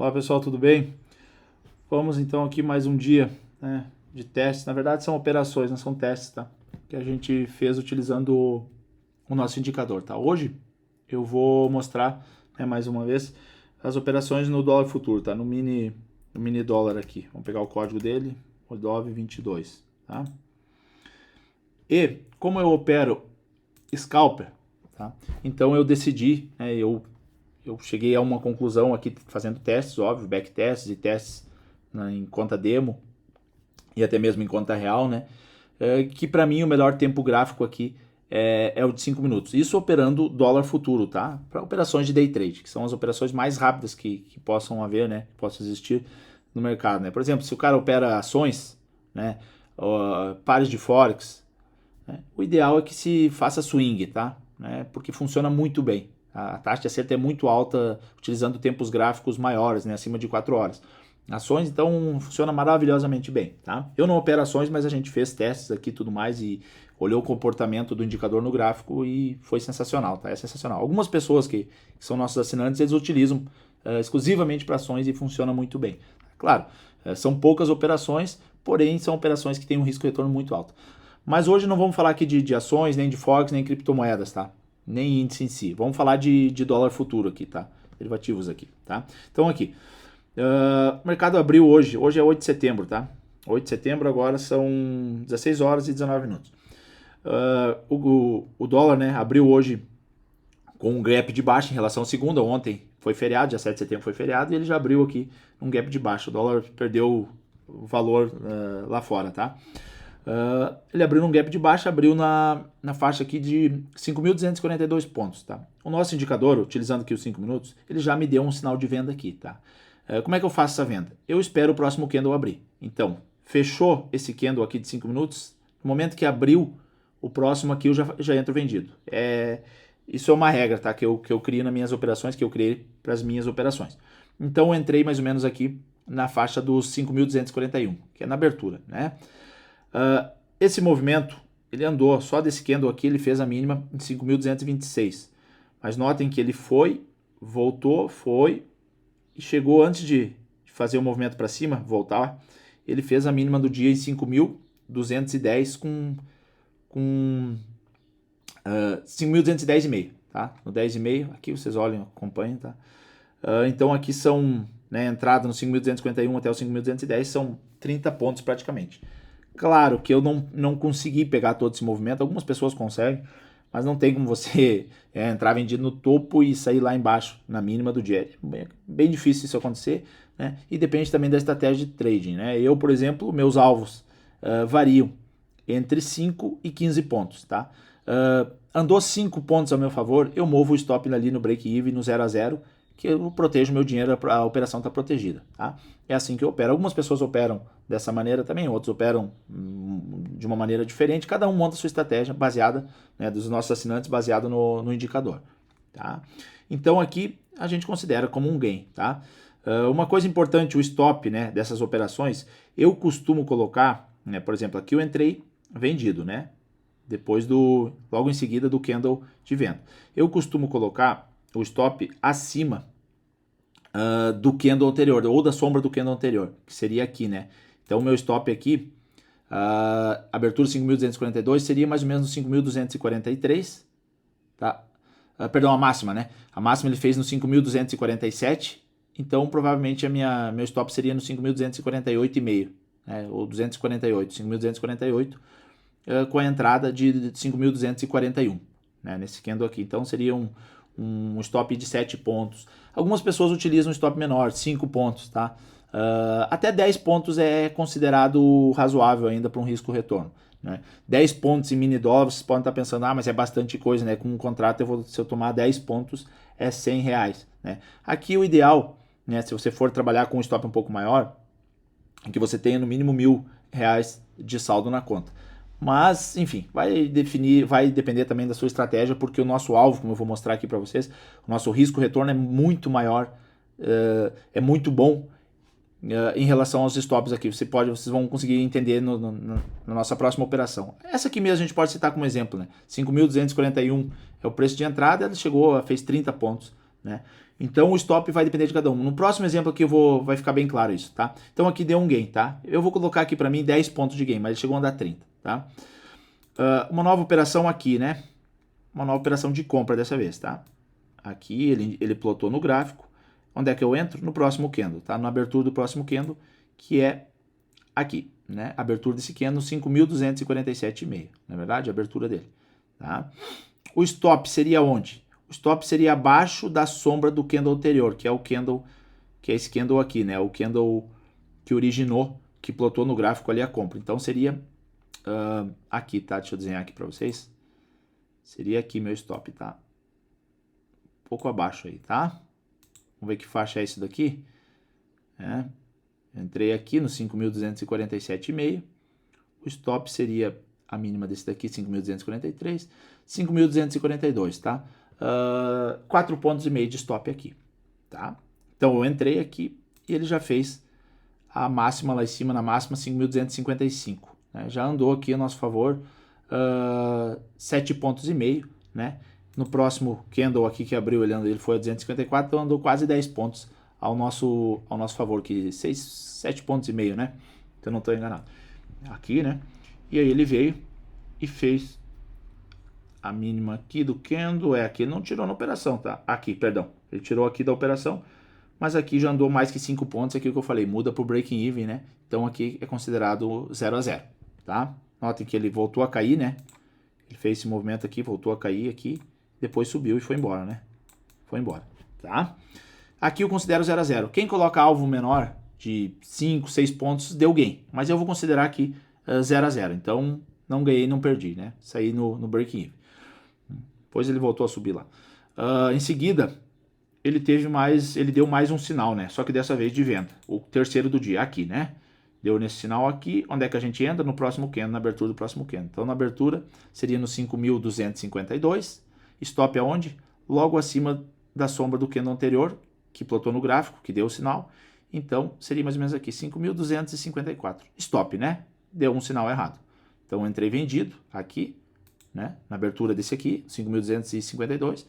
Olá pessoal, tudo bem? Vamos então aqui mais um dia, né, de testes. Na verdade são operações, não são testes, tá? Que a gente fez utilizando o nosso indicador, tá? Hoje eu vou mostrar, né, mais uma vez as operações no dólar futuro, tá? No mini dólar aqui. Vamos pegar o código dele, o DOV22, tá? E como eu opero scalper, tá? Então eu decidi, né, eu cheguei a uma conclusão aqui fazendo testes, óbvio, backtests e testes, né, em conta demo e até mesmo em conta real, né? Que para mim o melhor tempo gráfico aqui é o de 5 minutos. Isso operando dólar futuro, tá? Para operações de day trade, que são as operações mais rápidas que possam haver, né? Que possam existir no mercado, né? Por exemplo, se o cara opera ações, né? Pares de forex, né? O ideal é que se faça swing, tá? Né? Porque funciona muito bem. A taxa de acerto é muito alta utilizando tempos gráficos maiores, né? Acima de 4 horas. Ações, então, funciona maravilhosamente bem, tá? Eu não opero ações, mas a gente fez testes aqui e tudo mais e olhou o comportamento do indicador no gráfico e foi sensacional, tá? É sensacional. Algumas pessoas que são nossos assinantes, eles utilizam exclusivamente para ações e funciona muito bem. Claro, são poucas operações, porém são operações que têm um risco-retorno muito alto. Mas hoje não vamos falar aqui de ações, nem de Forex, nem criptomoedas, tá? Nem índice em si. Vamos falar de dólar futuro aqui, tá? Derivativos aqui, tá? Então aqui, o mercado abriu hoje é 8 de setembro, tá? 8 de setembro, agora são 16 horas e 19 minutos. O dólar, né, abriu hoje com um gap de baixa em relação à segunda. Ontem foi feriado, dia 7 de setembro foi feriado, e ele já abriu aqui um gap de baixa. O dólar perdeu o valor lá fora, tá? Ele abriu num gap de baixa, abriu na faixa aqui de 5.242 pontos, tá? O nosso indicador, utilizando aqui os 5 minutos, ele já me deu um sinal de venda aqui, tá? Como é que eu faço essa venda? Eu espero o próximo candle abrir. Então, fechou esse candle aqui de 5 minutos, no momento que abriu o próximo aqui eu já entro vendido. Isso é uma regra, tá? Que eu crio nas minhas operações, que eu criei para as minhas operações. Então eu entrei mais ou menos aqui na faixa dos 5.241, que é na abertura, né? Esse movimento, ele andou, só desse candle aqui, ele fez a mínima em 5.226. Mas notem que ele foi, voltou, foi, e chegou antes de fazer o movimento para cima, voltar, ele fez a mínima do dia em 5.210 com 5.210,5, tá? No 10,5, aqui vocês olhem, acompanhem, tá? Então aqui são, né, entrada no 5.251 até o 5.210, são 30 pontos praticamente. Claro que eu não consegui pegar todo esse movimento, algumas pessoas conseguem, mas não tem como você entrar vendido no topo e sair lá embaixo, na mínima do dia. É bem difícil isso acontecer, né? E depende também da estratégia de trading, né? Eu, por exemplo, meus alvos variam entre 5 e 15 pontos, tá? Andou 5 pontos a meu favor, eu movo o stop ali no break-even, no 0 a 0, que eu protejo meu dinheiro, a operação está protegida, tá? É assim que eu opero. Algumas pessoas operam dessa maneira também, outros operam de uma maneira diferente, cada um monta a sua estratégia baseada, né, dos nossos assinantes, baseado no indicador, tá? Então aqui a gente considera como um gain, tá? Uma coisa importante, o stop, né, dessas operações, eu costumo colocar, né, por exemplo, aqui eu entrei vendido, né? Depois logo em seguida do candle de venda. Eu costumo colocar o stop acima do candle anterior, ou da sombra do candle anterior, que seria aqui, né? Então o meu stop aqui, abertura 5.242, seria mais ou menos no 5.243, tá? Perdão, a máxima, né? A máxima ele fez no 5.247, então provavelmente meu stop seria no 5.248,5, né? Ou 248, 5.248, com a entrada de 5.241, né? Nesse candle aqui. Então seria um stop de 7 pontos. Algumas pessoas utilizam um stop menor, 5 pontos, tá? Até 10 pontos é considerado razoável ainda para um risco-retorno, né? 10 pontos em mini dólar, vocês podem estar pensando, mas é bastante coisa, né? Com um contrato, se eu tomar 10 pontos, é R$100, né? Aqui o ideal, né, se você for trabalhar com um stop um pouco maior, é que você tenha no mínimo R$1.000 de saldo na conta. Mas, enfim, vai depender também da sua estratégia, porque o nosso alvo, como eu vou mostrar aqui para vocês, o nosso risco-retorno é muito maior, é muito bom em relação aos stops aqui. Vocês vão conseguir entender na nossa próxima operação. Essa aqui mesmo a gente pode citar como exemplo, né? 5.241 é o preço de entrada, ela fez 30 pontos, né? Então o stop vai depender de cada um. No próximo exemplo aqui vai ficar bem claro isso, tá? Então aqui deu um gain, tá? Eu vou colocar aqui para mim 10 pontos de gain, mas ele chegou a dar 30, tá? Uma nova operação aqui, né? Uma nova operação de compra dessa vez, tá? Aqui ele plotou no gráfico. Onde é que eu entro? No próximo candle, tá? Na abertura do próximo candle, que é aqui, né? Abertura desse candle 5.247,5, na verdade, a abertura dele, tá? O stop seria onde? O stop seria abaixo da sombra do candle anterior, que é o candle, que é esse candle aqui, né? O candle que originou, que plotou no gráfico ali a compra. Então seria aqui, tá? Deixa eu desenhar aqui para vocês. Seria aqui meu stop, tá? Um pouco abaixo aí, tá? Vamos ver que faixa é esse daqui. Entrei aqui no 5.247,5. O stop seria a mínima desse daqui, 5.243. 5.242, tá? 4,5 pontos de stop aqui, tá? Então eu entrei aqui e ele já fez a máxima lá em cima, na máxima 5.255, né? Já andou aqui a nosso favor 7,5 pontos, né? No próximo candle aqui que abriu, ele foi a 254, então andou quase 10 pontos ao nosso favor, que 7,5 pontos, né? Então não estou enganado. Aqui, né? E aí ele veio e fez a mínima aqui do candle, aqui não tirou na operação, tá? Aqui, perdão, ele tirou aqui da operação, mas aqui já andou mais que 5 pontos, aqui que eu falei, muda para o breaking even, né? Então aqui é considerado 0 a 0, tá? Notem que ele voltou a cair, né? Ele fez esse movimento aqui, voltou a cair aqui, depois subiu e foi embora, né? Foi embora, tá? Aqui eu considero 0 a 0. Quem coloca alvo menor de 5, 6 pontos deu gain, mas eu vou considerar aqui 0 a 0. Então não ganhei, não perdi, né? Saí no break even. Depois ele voltou a subir lá. Em seguida, ele deu mais um sinal, né? Só que dessa vez de venda. O terceiro do dia, aqui, né? Deu nesse sinal aqui. Onde é que a gente entra? No próximo candle, na abertura do próximo candle. Então na abertura seria no 5.252. Stop aonde? Logo acima da sombra do candle anterior, que plotou no gráfico, que deu o sinal. Então seria mais ou menos aqui, 5.254. Stop, né? Deu um sinal errado. Então entrei vendido aqui, né? Na abertura desse aqui, 5.252.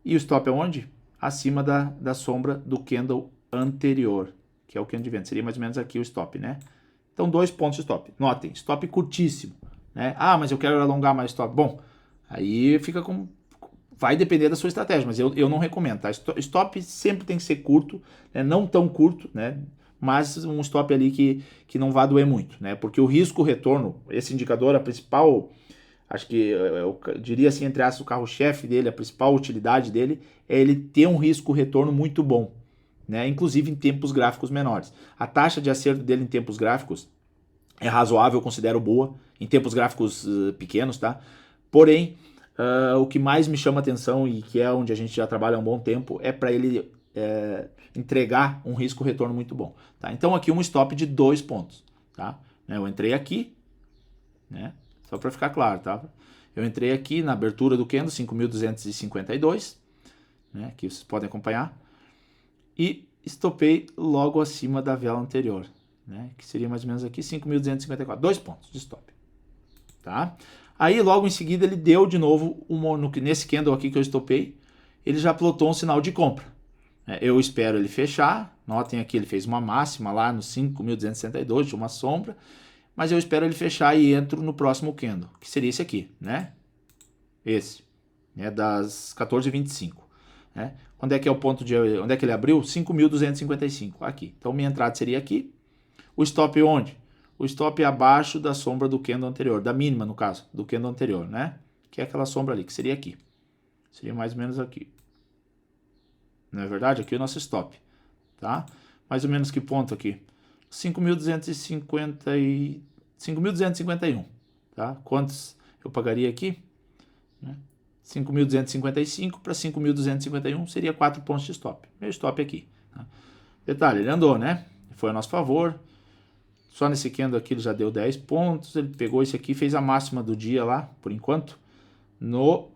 E o stop é onde? Acima da sombra do candle anterior, que é o candle de venda. Seria mais ou menos aqui o stop, né? Então 2 pontos de stop. Notem, stop curtíssimo, né? Ah, mas eu quero alongar mais stop. Bom, aí fica com... Vai depender da sua estratégia, mas eu não recomendo, tá? Stop sempre tem que ser curto, né? Não tão curto, né? Mas um stop ali que não vá doer muito, né? Porque o risco-retorno, esse indicador, a principal, acho que eu diria assim, entre aspas, o carro-chefe dele, a principal utilidade dele é ele ter um risco-retorno muito bom, né? Inclusive em tempos gráficos menores. A taxa de acerto dele em tempos gráficos é razoável, eu considero boa, em tempos gráficos pequenos, tá? Porém, o que mais me chama atenção e que é onde a gente já trabalha há um bom tempo é para ele entregar um risco-retorno muito bom, tá? Então aqui um stop de 2 pontos, tá? Eu entrei aqui, né? Só para ficar claro, tá? Eu entrei aqui na abertura do candle, 5.252, né? Que vocês podem acompanhar, e estopei logo acima da vela anterior, né? Que seria mais ou menos aqui 5.254, 2 pontos de stop, tá? Aí logo em seguida ele deu de novo, nesse candle aqui que eu estopei, ele já plotou um sinal de compra. Eu espero ele fechar, notem aqui ele fez uma máxima lá no 5.262, de uma sombra, mas eu espero ele fechar e entro no próximo candle, que seria esse aqui, né? Esse, né? Das 14h25, né? Onde é que é o ponto de... Onde é que ele abriu? 5.255, aqui. Então minha entrada seria aqui. O stop onde? O stop é abaixo da sombra do candle anterior, da mínima no caso, do candle anterior, né? Que é aquela sombra ali, que seria aqui. Seria mais ou menos aqui. Não é verdade? Aqui é o nosso stop, tá? Mais ou menos que ponto aqui? 5.251, tá? Quantos eu pagaria aqui? 5.255 para 5.251 seria 4 pontos de stop. Meu stop aqui, tá? Detalhe, ele andou, né? Foi a nosso favor. Só nesse candle aqui ele já deu 10 pontos. Ele pegou esse aqui e fez a máxima do dia lá, por enquanto, no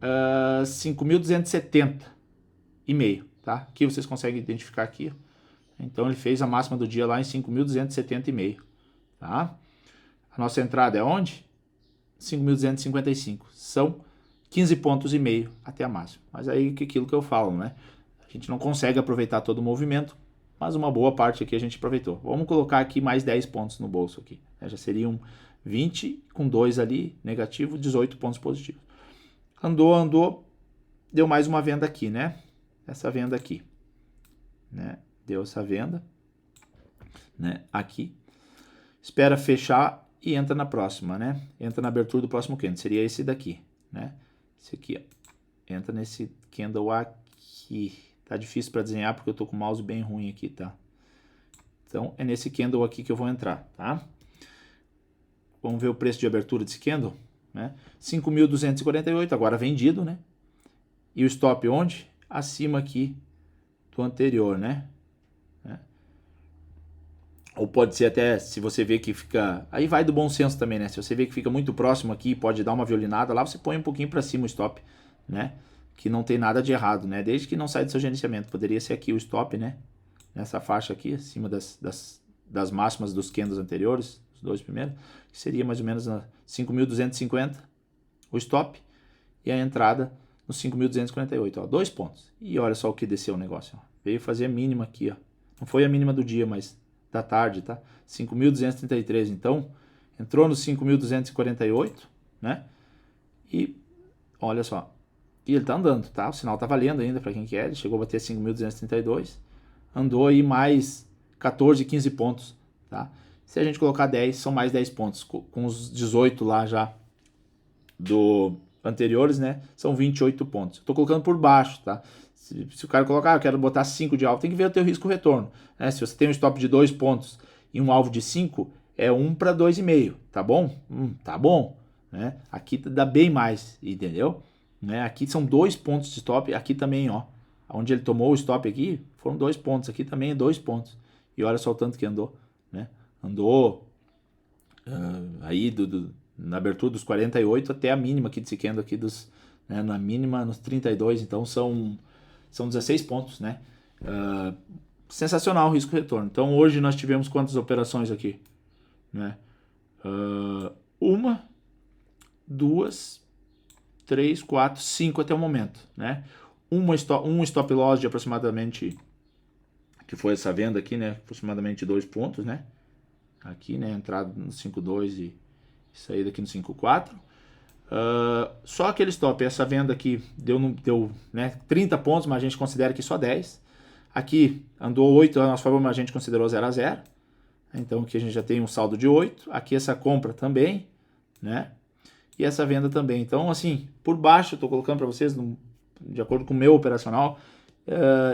5.270,5, tá? Aqui vocês conseguem identificar aqui. Então ele fez a máxima do dia lá em 5.270,5, tá? A nossa entrada é onde? 5.255. São 15,5 pontos até a máxima. Mas aí que aquilo que eu falo, né? gente não consegue aproveitar todo o movimento, mas uma boa parte aqui a gente aproveitou. Vamos colocar aqui mais 10 pontos no bolso aqui. Já seriam 20 com 2 ali, negativo, 18 pontos positivos. Andou, deu mais uma venda aqui, né? Essa venda aqui, né? Deu essa venda, né? Aqui. Espera fechar e entra na próxima, né? Entra na abertura do próximo candle, seria esse daqui, né? Esse aqui, ó. Entra nesse candle aqui. Tá difícil para desenhar porque eu tô com o mouse bem ruim aqui, tá? Então, é nesse candle aqui que eu vou entrar, tá? Vamos ver o preço de abertura desse candle, né? 5.248, agora vendido, né? E o stop onde? Acima aqui do anterior, né? Ou pode ser até, se você vê que fica... Aí vai do bom senso também, né? Se você vê que fica muito próximo aqui, pode dar uma violinada lá, você põe um pouquinho para cima o stop, né? Que não tem nada de errado, né? Desde que não saia do seu gerenciamento. Poderia ser aqui o stop, né? Nessa faixa aqui, acima das máximas dos candles anteriores, os dois primeiros, que seria mais ou menos na 5.250, o stop, e a entrada no 5.248, ó, 2 pontos. E olha só o que desceu o negócio, ó. Veio fazer a mínima aqui, ó. Não foi a mínima do dia, mas da tarde, tá? 5.233, então, entrou no 5.248, né? E olha só, e ele tá andando, tá? O sinal tá valendo ainda para quem quer, ele chegou a bater 5.232, andou aí mais 14, 15 pontos, tá? Se a gente colocar 10, são mais 10 pontos, com os 18 lá já do anteriores, né? São 28 pontos. Eu tô colocando por baixo, tá? Se o cara colocar, eu quero botar 5 de alvo, tem que ver o teu risco-retorno, né? Se você tem um stop de 2 pontos e um alvo de 5, é 1 para 2,5, tá bom? Tá bom, né? Aqui dá bem mais, entendeu? Né? Aqui são 2 pontos de stop, aqui também, ó. Onde ele tomou o stop aqui, foram 2 pontos, aqui também é 2 pontos. E olha só o tanto que andou, né? Andou aí na abertura dos 48 até a mínima aqui desse candle aqui né, na mínima nos 32, então são 16 pontos, né? Sensacional o risco-retorno. Então hoje nós tivemos quantas operações aqui? Né? 1, 2, 3, 4, 5 até o momento, né? Um stop loss de aproximadamente, que foi essa venda aqui, né? Aproximadamente 2 pontos, né? Aqui, né? Entrada no 5,2 e saída aqui no 5,4. Só aquele stop, essa venda aqui deu né, 30 pontos, mas a gente considera que só 10. Aqui andou 8 a nosso favor, mas a gente considerou 0 a 0. Então aqui a gente já tem um saldo de 8. Aqui essa compra também, né? E essa venda também. Então, assim, por baixo, eu estou colocando para vocês, de acordo com o meu operacional,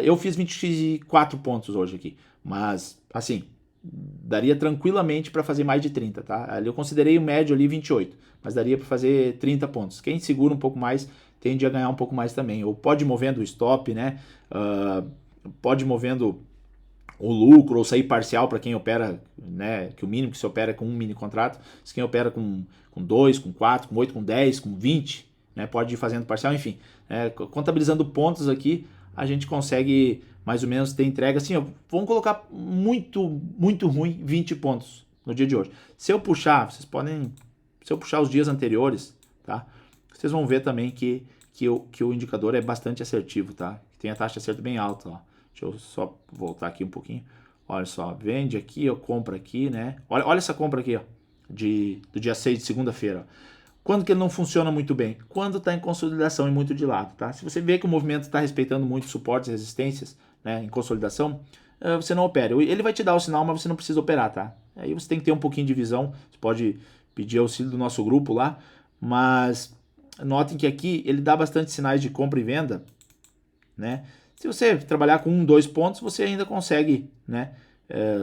eu fiz 24 pontos hoje aqui. Mas, assim, daria tranquilamente para fazer mais de 30, tá? Ali eu considerei o médio ali 28, mas daria para fazer 30 pontos. Quem segura um pouco mais tende a ganhar um pouco mais também. Ou pode ir movendo o stop, né? Pode ir movendo o lucro ou sair parcial para quem opera, né? Que o mínimo que se opera é com um mini contrato. Se quem opera com 2, com 4, com 8, com 10, com 20, né? Pode ir fazendo parcial, enfim. Contabilizando pontos aqui, a gente consegue mais ou menos ter entrega assim, ó, vamos colocar muito ruim 20 pontos no dia de hoje. Se eu puxar os dias anteriores, tá? Vocês vão ver também que o indicador é bastante assertivo, tá? Tem a taxa de acerto bem alta, ó. Deixa eu só voltar aqui um pouquinho. Olha só, vende aqui, eu compro aqui, né? Olha essa compra aqui, ó, do dia 6 de segunda-feira, ó. Quando que ele não funciona muito bem? Quando está em consolidação e muito de lado, tá? Se você vê que o movimento está respeitando muito suportes e resistências, né, em consolidação, você não opera. Ele vai te dar o sinal, mas você não precisa operar, tá? Aí você tem que ter um pouquinho de visão, você pode pedir auxílio do nosso grupo lá, mas notem que aqui ele dá bastante sinais de compra e venda, né? Se você trabalhar com 1, 2 pontos, você ainda consegue, né,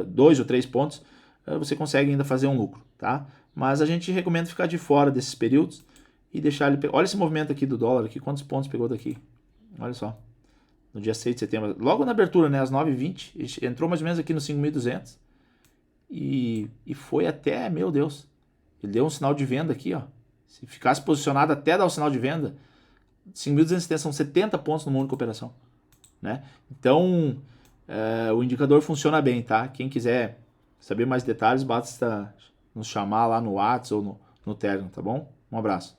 2 ou 3 pontos, você consegue ainda fazer um lucro, tá? Mas a gente recomenda ficar de fora desses períodos e deixar ele... Olha esse movimento aqui do dólar, aqui, quantos pontos pegou daqui? Olha só. No dia 6 de setembro, logo na abertura, né, às 9h20, entrou mais ou menos aqui no 5.200 e foi até, meu Deus, ele deu um sinal de venda aqui, ó. Se ficasse posicionado até dar o sinal de venda, 5.270 são 70 pontos numa única operação, né? Então, o indicador funciona bem, tá? Quem quiser saber mais detalhes, basta nos chamar lá no WhatsApp ou no Telegram, tá bom? Um abraço.